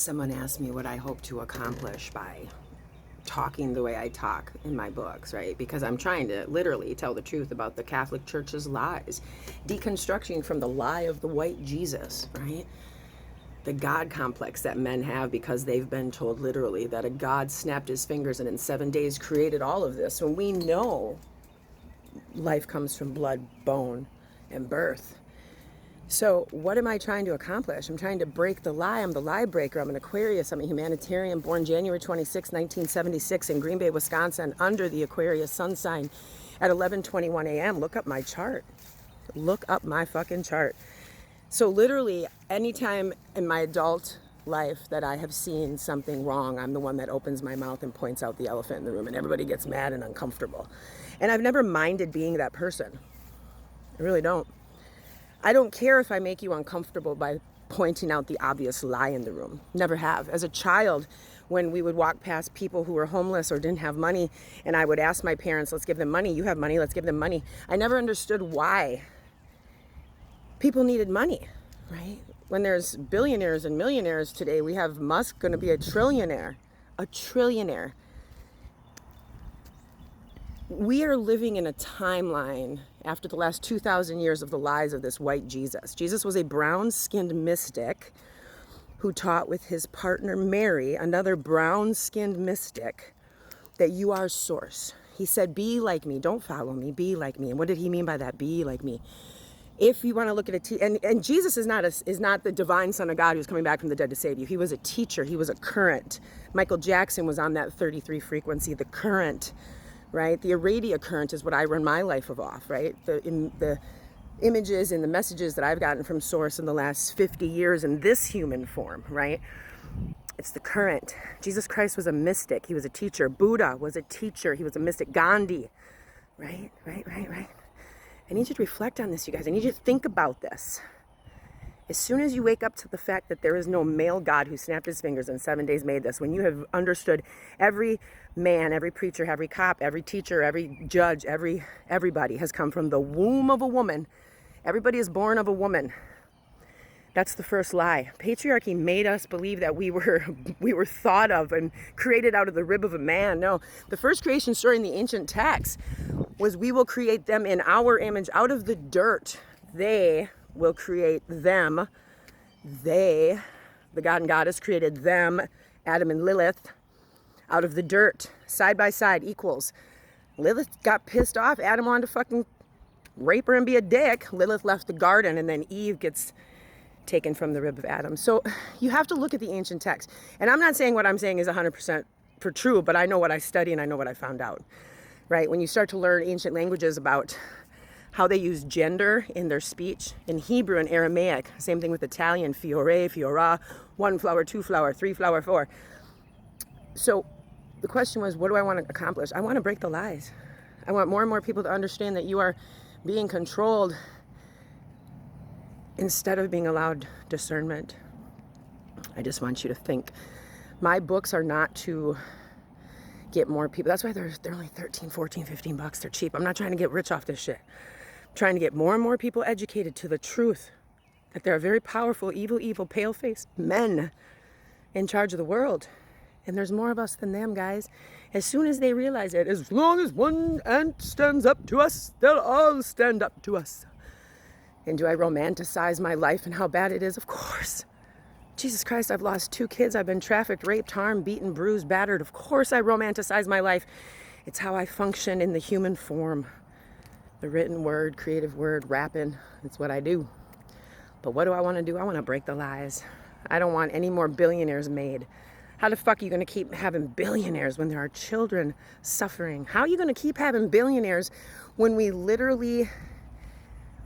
Someone asked me what I hope to accomplish by talking the way I talk in my books, right? Because I'm trying to literally tell the truth about the Catholic Church's lies, deconstructing from the lie of the white Jesus, right? The God complex that men have because they've been told literally that a God snapped his fingers and in 7 days created all of this, when we know life comes from blood, bone, and birth. So what am I trying to accomplish? I'm trying to break the lie. I'm the lie breaker. I'm an Aquarius. I'm a humanitarian born January 26, 1976 in Green Bay, Wisconsin, under the Aquarius sun sign at 11:21 a.m. Look up my chart. Look up my fucking chart. So literally, anytime in my adult life that I have seen something wrong, I'm the one that opens my mouth and points out the elephant in the room, and everybody gets mad and uncomfortable. And I've never minded being that person. I really don't. I don't care if I make you uncomfortable by pointing out the obvious lie in the room. Never have. As a child, when we would walk past people who were homeless or didn't have money, and I would ask my parents, let's give them money. You have money, let's give them money. I never understood why people needed money, right? When there's billionaires and millionaires today, we have Musk going to be a trillionaire. A trillionaire. We are living in a timeline after the last 2,000 years of the lies of this white Jesus. Jesus was a brown-skinned mystic who taught with his partner Mary, another brown-skinned mystic, that you are source. He said, be like me, don't follow me, be like me. And what did he mean by that? Be like me. If you want to look at and Jesus is not the divine son of God who's coming back from the dead to save you. He was a teacher. He was a current. Michael Jackson was on that 33 frequency, the current. Right? The Aradia current is what I run my life off, right? The images and the messages that I've gotten from Source in the last 50 years in this human form, right? It's the current. Jesus Christ was a mystic. He was a teacher. Buddha was a teacher. He was a mystic. Gandhi, right? I need you to reflect on this, you guys. I need you to think about this. As soon as you wake up to the fact that there is no male God who snapped his fingers and 7 days made this, when you have understood every man, every preacher, every cop, every teacher, every judge, everybody has come from the womb of a woman. Everybody is born of a woman. That's the first lie. Patriarchy made us believe that we were thought of and created out of the rib of a man. No, the first creation story in the ancient texts was we will create them in our image out of the dirt. They will create them. They, the God and Goddess, created them, Adam and Lilith, out of the dirt, side by side, equals. Lilith got pissed off. Adam wanted to fucking rape her and be a dick. Lilith left the garden, and then Eve gets taken from the rib of Adam. So you have to look at the ancient text. And I'm not saying what I'm saying is 100% for true, but I know what I study and I know what I found out. Right? When you start to learn ancient languages about how they use gender in their speech. In Hebrew and Aramaic, same thing with Italian, fiore, fiora, 1 flower, 2 flower, 3 flower, 4. So the question was, what do I want to accomplish? I want to break the lies. I want more and more people to understand that you are being controlled instead of being allowed discernment. I just want you to think. My books are not to get more people. That's why they're only 13, 14, 15 bucks. They're cheap. I'm not trying to get rich off this shit. I'm trying to get more and more people educated to the truth that there are very powerful, evil, pale-faced men in charge of the world. And there's more of us than them, guys. As soon as they realize it, as long as one ant stands up to us, they'll all stand up to us. And do I romanticize my life and how bad it is? Of course. Jesus Christ, I've lost 2 kids. I've been trafficked, raped, harmed, beaten, bruised, battered. Of course I romanticize my life. It's how I function in the human form. The written word, creative word, rapping. It's what I do. But what do I want to do? I want to break the lies. I don't want any more billionaires made. How the fuck are you going to keep having billionaires when there are children suffering? How are you going to keep having billionaires when we literally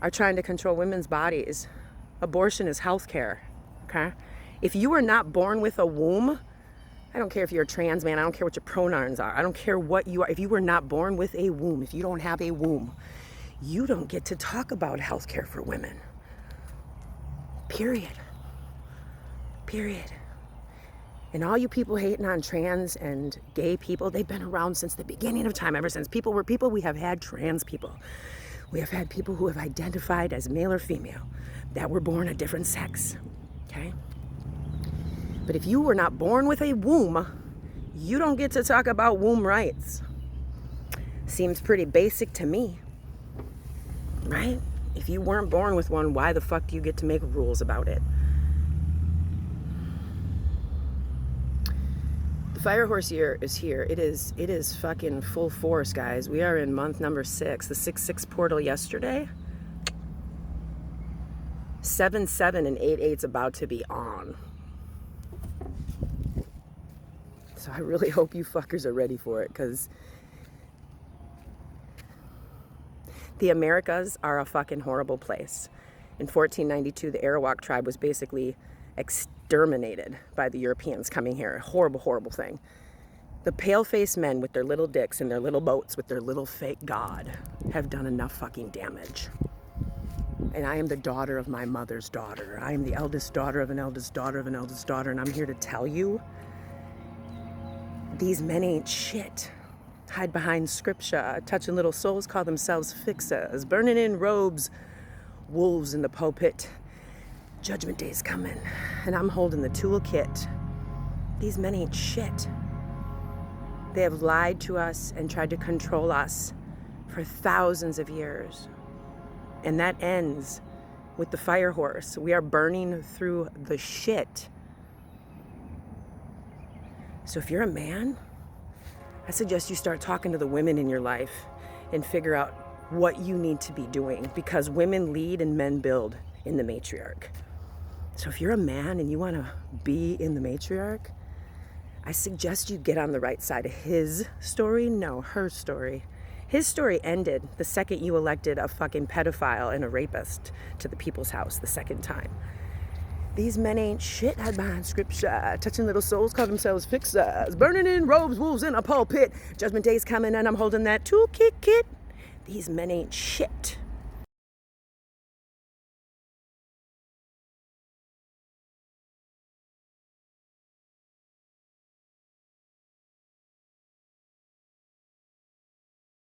are trying to control women's bodies? Abortion is healthcare, okay? If you are not born with a womb, I don't care if you're a trans man, I don't care what your pronouns are, I don't care what you are. If you were not born with a womb, if you don't have a womb, you don't get to talk about healthcare for women. Period. And all you people hating on trans and gay people, they've been around since the beginning of time. Ever since people were people, we have had trans people. We have had people who have identified as male or female that were born a different sex, okay? But if you were not born with a womb, you don't get to talk about womb rights. Seems pretty basic to me, right? If you weren't born with one, why the fuck do you get to make rules about it? The fire horse year is here. It is fucking full force, guys. We are in month number 6. The 6-6 portal yesterday. 7-7 and 8-8's about to be on. So I really hope you fuckers are ready for it, because the Americas are a fucking horrible place. In 1492, the Arawak tribe was basically exterminated by the Europeans coming here. Horrible, horrible thing. The pale-faced men with their little dicks and their little boats with their little fake god have done enough fucking damage. And I am the daughter of my mother's daughter. I am the eldest daughter of an eldest daughter of an eldest daughter, and I'm here to tell you, these men ain't shit. Hide behind scripture, touching little souls, call themselves fixers, burning in robes, wolves in the pulpit. Judgment day's coming, and I'm holding the toolkit. These men ain't shit. They have lied to us and tried to control us for thousands of years. And that ends with the fire horse. We are burning through the shit. So if you're a man, I suggest you start talking to the women in your life and figure out what you need to be doing, because women lead and men build in the matriarch. So if you're a man and you want to be in the matriarch, I suggest you get on the right side of his story, no, her story. His story ended the second you elected a fucking pedophile and a rapist to the people's house the second time. These men ain't shit, hide behind scripture, touching little souls, call themselves fixers, burning in robes, wolves in a pulpit. Judgment day's coming and I'm holding that toolkit kit. These men ain't shit.